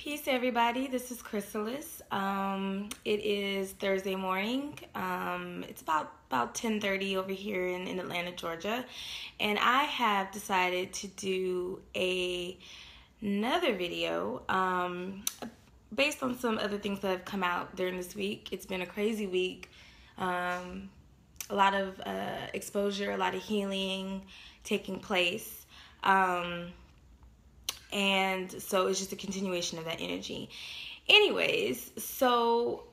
Peace, everybody. This is Chrysalis. It is Thursday morning. It's about 10:30 over here in Atlanta, Georgia, and I have decided to do another video based on some other things that have come out during this week. It's been a crazy week. A lot of exposure, a lot of healing taking place. And so it's just a continuation of that energy. Anyways, so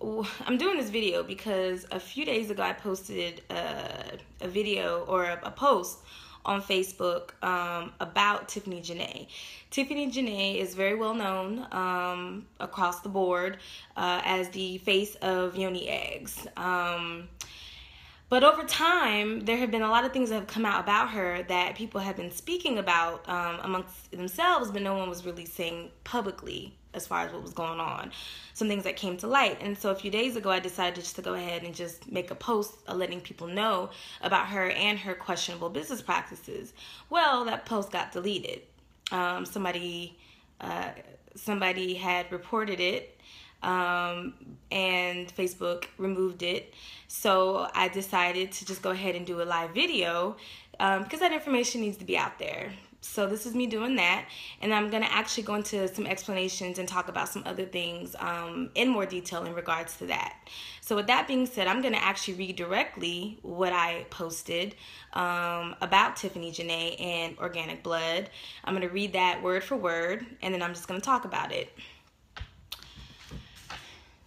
I'm doing this video because a few days ago I posted a video or a post on Facebook about Tiffany Janay. Tiffany Janay is very well known across the board as the face of Yoni Eggs. But over time, there have been a lot of things that have come out about her that people have been speaking about amongst themselves, but no one was really saying publicly as far as what was going on. Some things that came to light. And so a few days ago, I decided just to go ahead and just make a post letting people know about her and her questionable business practices. Well, that post got deleted. Somebody had reported it. And Facebook removed it. So I decided to just go ahead and do a live video because that information needs to be out there. So this is me doing that, and I'm going to actually go into some explanations and talk about some other things in more detail in regards to that. So with that being said, I'm going to actually read directly what I posted about Tiffany Janay and Organic Blood. I'm going to read that word for word, and then I'm just going to talk about it.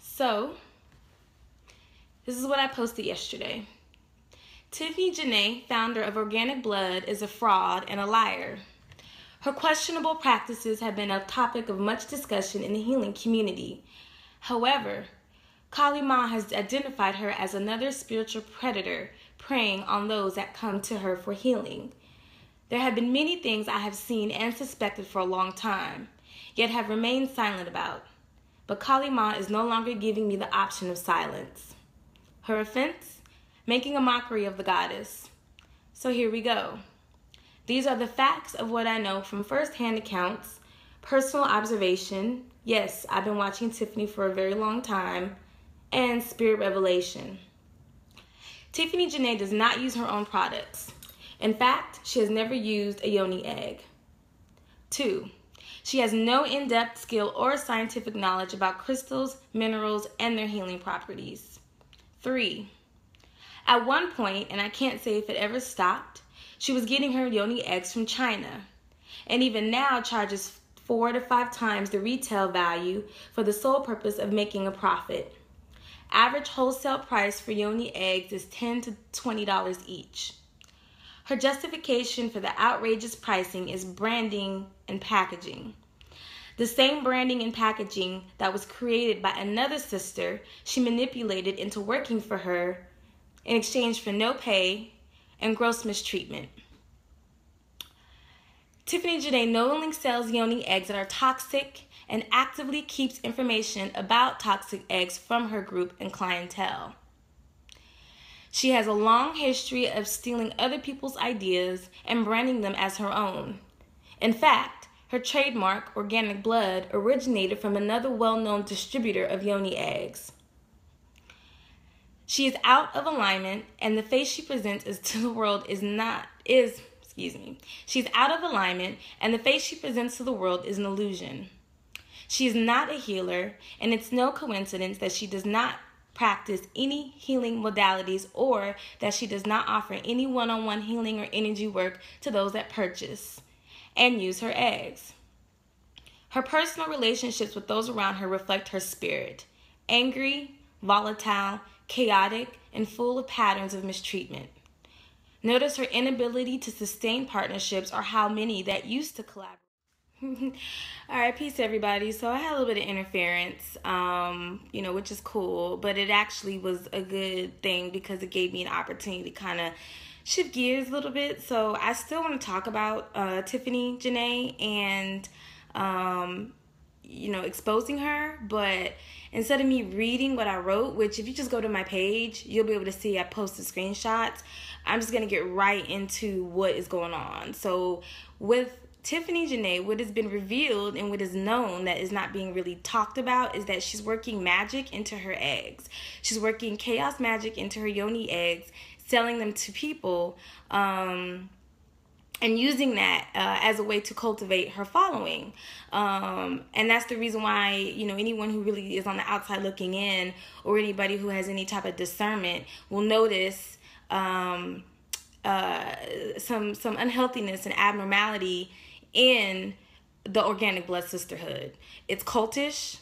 So, this is what I posted yesterday. Tiffany Janay, founder of Organic Blood, is a fraud and a liar. Her questionable practices have been a topic of much discussion in the healing community. However, Kali Ma has identified her as another spiritual predator preying on those that come to her for healing. There have been many things I have seen and suspected for a long time, yet have remained silent about. But Kali Ma is no longer giving me the option of silence. Her offense? Making a mockery of the goddess. So here we go. These are the facts of what I know from first-hand accounts, personal observation, yes, I've been watching Tiffany for a very long time, and spirit revelation. Tiffany Janay does not use her own products. In fact, she has never used a yoni egg. 2. She has no in-depth skill or scientific knowledge about crystals, minerals, and their healing properties. 3. At one point, and I can't say if it ever stopped, she was getting her yoni eggs from China, and even now charges 4 to 5 times the retail value for the sole purpose of making a profit. Average wholesale price for yoni eggs is $10 to $20 each. Her justification for the outrageous pricing is branding and packaging. The same branding and packaging that was created by another sister she manipulated into working for her in exchange for no pay and gross mistreatment. Tiffany Janay knowingly sells yoni eggs that are toxic and actively keeps information about toxic eggs from her group and clientele. She has a long history of stealing other people's ideas and branding them as her own. In fact, her trademark, Organic Blood, originated from another well-known distributor of yoni eggs. She is out of alignment, and the face she presents to the world is She's out of alignment, and the face she presents to the world is an illusion. She is not a healer, and it's no coincidence that she does not practice any healing modalities or that she does not offer any one-on-one healing or energy work to those that purchase and use her eggs. Her personal relationships with those around her reflect her spirit: angry, volatile, chaotic, and full of patterns of mistreatment. Notice her inability to sustain partnerships or how many that used to collaborate. All right, peace everybody. So I had a little bit of interference, which is cool, but it actually was a good thing because it gave me an opportunity to kind of shift gears a little bit. So I still want to talk about Tiffany Janay and, exposing her, but instead of me reading what I wrote, which if you just go to my page, you'll be able to see I posted screenshots, I'm just going to get right into what is going on. So with Tiffany Janay, what has been revealed and what is known that is not being really talked about is that she's working magic into her eggs. She's working chaos magic into her yoni eggs, selling them to people, and using that as a way to cultivate her following. And that's the reason why, anyone who really is on the outside looking in, or anybody who has any type of discernment, will notice some unhealthiness and abnormality in the Organic Blood Sisterhood. It's cultish,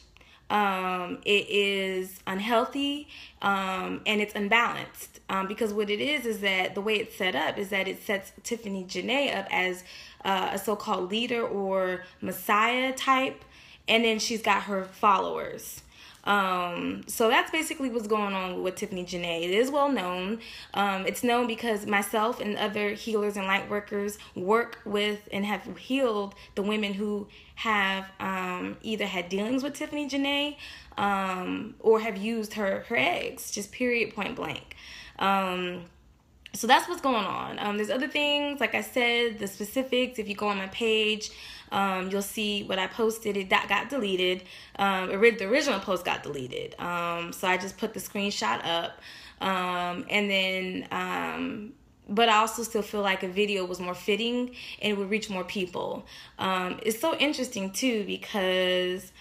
it is unhealthy, and it's unbalanced. Because what it is that the way it's set up is that it sets Tiffany Janay up as a so-called leader or messiah type, and then she's got her followers. So that's basically what's going on with Tiffany Janay. It is well known. It's known because myself and other healers and light workers work with and have healed the women who have either had dealings with Tiffany Janay or have used her eggs, just period, point blank. So that's what's going on. There's other things, like I said, the specifics. If you go on my page, you'll see what I posted. It got deleted. The original post got deleted. So I just put the screenshot up. And then, but I also still feel like a video was more fitting and it would reach more people. It's so interesting too, because,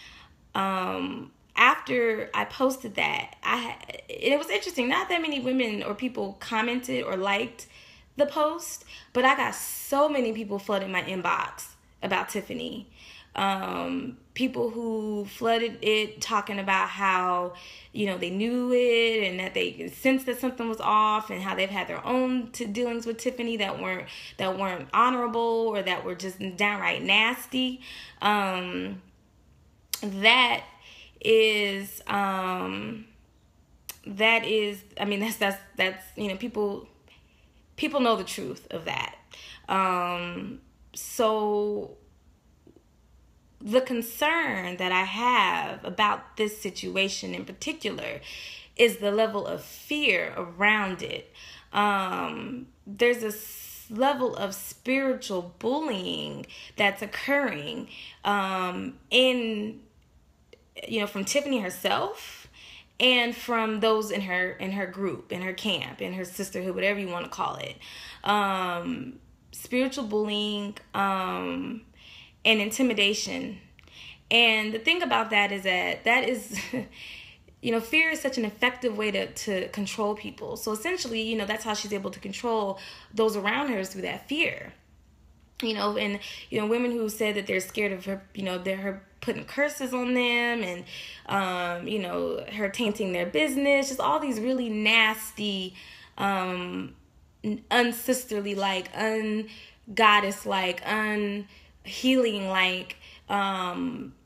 after I posted that, it was interesting. Not that many women or people commented or liked the post, but I got so many people flooding my inbox about Tiffany. People who flooded it talking about how, they knew it and that they sensed that something was off, and how they've had their own dealings with Tiffany that weren't honorable or that were just downright nasty. That is people know the truth of that. So the concern that I have about this situation in particular is the level of fear around it. There's a level of spiritual bullying that's occurring from Tiffany herself and from those in her group, in her camp, in her sisterhood, whatever you want to call it. Spiritual bullying and intimidation. And the thing about that is that is fear is such an effective way to control people. So essentially, that's how she's able to control those around her, is through that fear. And women who said that they're scared of her, they're her putting curses on them, and her tainting their business, just all these really nasty, unsisterly like, ungoddess like, unhealing like,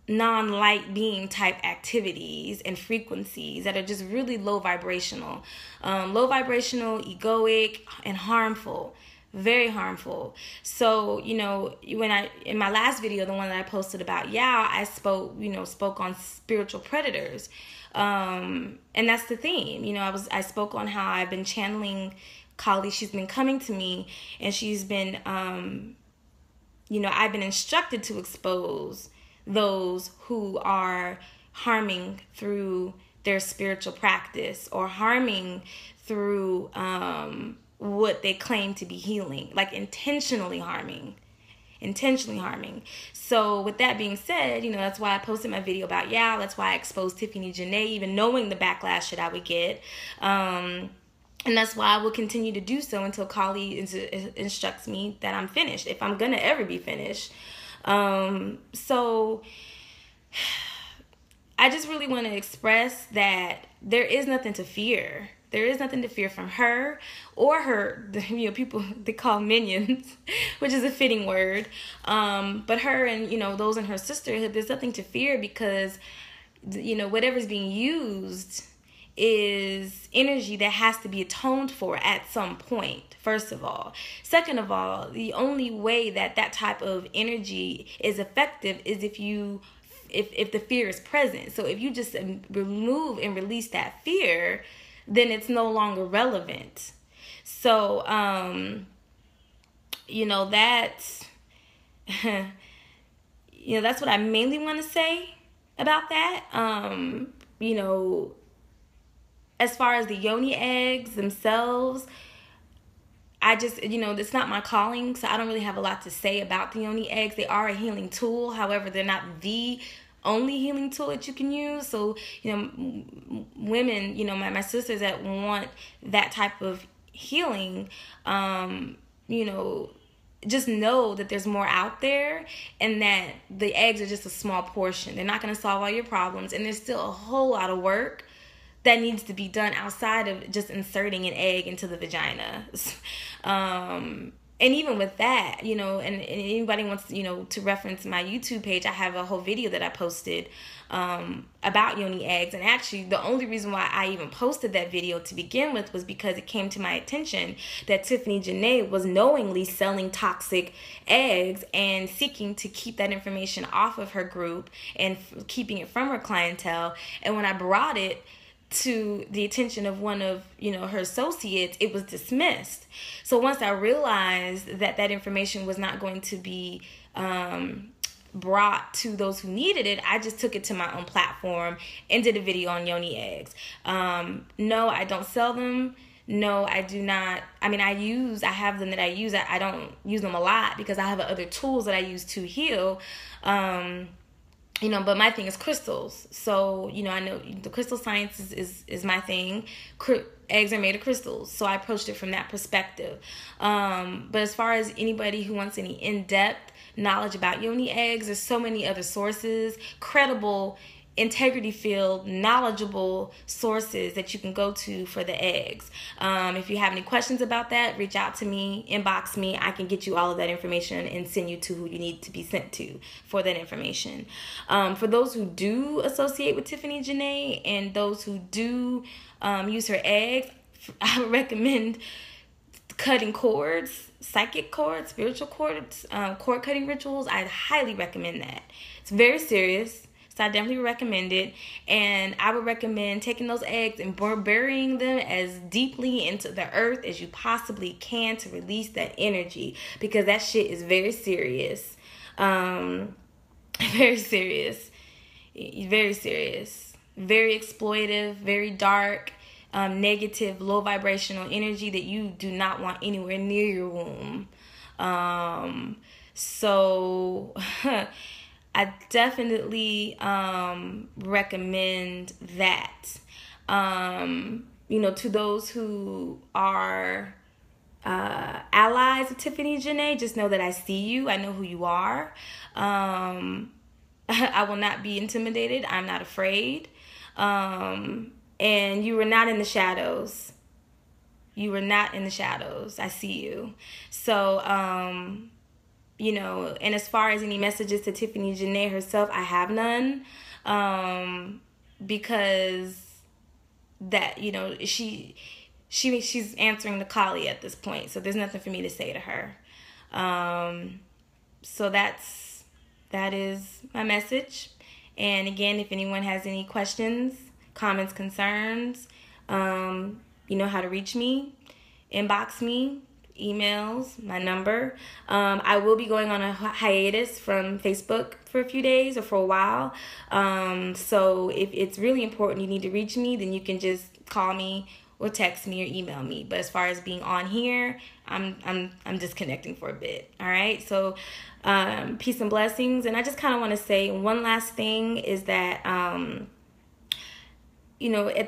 non-light being type activities and frequencies that are just really low vibrational, egoic, and harmful. Very harmful. So, when in my last video, the one that I posted about I spoke on spiritual predators. And that's the theme. I spoke on how I've been channeling Kali. She's been coming to me, and she's been, I've been instructed to expose those who are harming through their spiritual practice, or harming through, what they claim to be healing, like intentionally harming. So with that being said, that's why I posted my video about that's why I exposed Tiffany Janay, even knowing the backlash that I would get. And that's why I will continue to do so until Kali instructs me that I'm finished, if I'm gonna ever be finished. So I just really want to express that there is nothing to fear. There is nothing to fear from her or her, people they call minions, which is a fitting word. But her and, those in her sisterhood, there's nothing to fear, because, whatever's being used is energy that has to be atoned for at some point, first of all. Second of all, the only way that type of energy is effective is if the fear is present. So if you just remove and release that fear, then it's no longer relevant. So, that's what I mainly want to say about that. As far as the yoni eggs themselves, I just, it's not my calling, so I don't really have a lot to say about the yoni eggs. They are a healing tool. However, they're not the only healing tool that you can use. So, women, my sisters that want that type of healing, just know that there's more out there, and that the eggs are just a small portion. They're not going to solve all your problems, and there's still a whole lot of work that needs to be done outside of just inserting an egg into the vagina. And even with that, and anybody wants, to reference my YouTube page, I have a whole video that I posted about yoni eggs. And actually, the only reason why I even posted that video to begin with was because it came to my attention that Tiffany Janay was knowingly selling toxic eggs and seeking to keep that information off of her group and keeping it from her clientele. And when I brought it to the attention of one of her associates, it was dismissed. So once I realized that information was not going to be brought to those who needed it, I just took it to my own platform and did a video on yoni eggs. No, I don't sell them. No, I do not. I mean, I have them that I use. I don't use them a lot because I have other tools that I use to heal. But my thing is crystals. So, I know the crystal science is my thing. Eggs are made of crystals. So I approached it from that perspective. But as far as anybody who wants any in-depth knowledge about yoni eggs, there's so many other sources, credible, integrity-filled, knowledgeable sources that you can go to for the eggs. If you have any questions about that, reach out to me, inbox me. I can get you all of that information and send you to who you need to be sent to for that information. For those who do associate with Tiffany Janay and those who do use her eggs, I would recommend cutting cords, psychic cords, spiritual cords, cord cutting rituals. I highly recommend that. It's very serious. So I definitely recommend it. And I would recommend taking those eggs and burying them as deeply into the earth as you possibly can to release that energy, because that shit is very serious. Very serious. Very serious. Very exploitive, very dark, negative, low vibrational energy that you do not want anywhere near your womb. So I definitely recommend that. To those who are allies of Tiffany Janay, just know that I see you. I know who you are. I will not be intimidated. I'm not afraid. And you were not in the shadows. You were not in the shadows. I see you. So, and as far as any messages to Tiffany Janay herself, I have none, because that, she's answering the Kali at this point, so there's nothing for me to say to her. So that is my message. And again, if anyone has any questions, comments, concerns, you know how to reach me, inbox me, emails, my number. I will be going on a hiatus from Facebook for a few days or for a while. So if it's really important, you need to reach me, then you can just call me or text me or email me. But as far as being on here, I'm disconnecting for a bit. All right. So peace and blessings. And I just kind of want to say one last thing is that at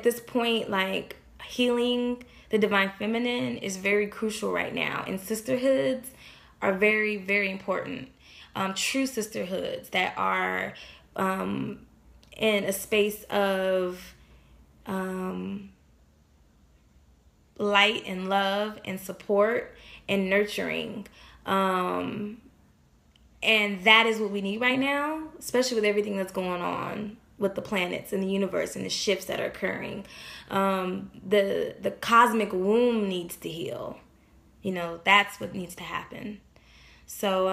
this point, like, healing the divine feminine is very crucial right now, and sisterhoods are very, very important. True sisterhoods that are in a space of light and love and support and nurturing. And that is what we need right now, especially with everything that's going on with the planets and the universe and the shifts that are occurring. The cosmic womb needs to heal. That's what needs to happen. So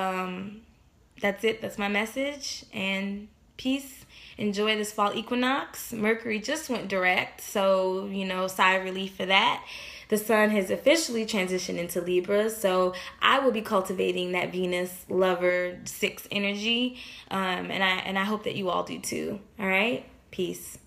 that's it. That's my message. And peace. Enjoy this fall equinox. Mercury just went direct, so sigh of relief for that. The sun has officially transitioned into Libra, so I will be cultivating that Venus lover 6 energy, and I hope that you all do too. All right? Peace.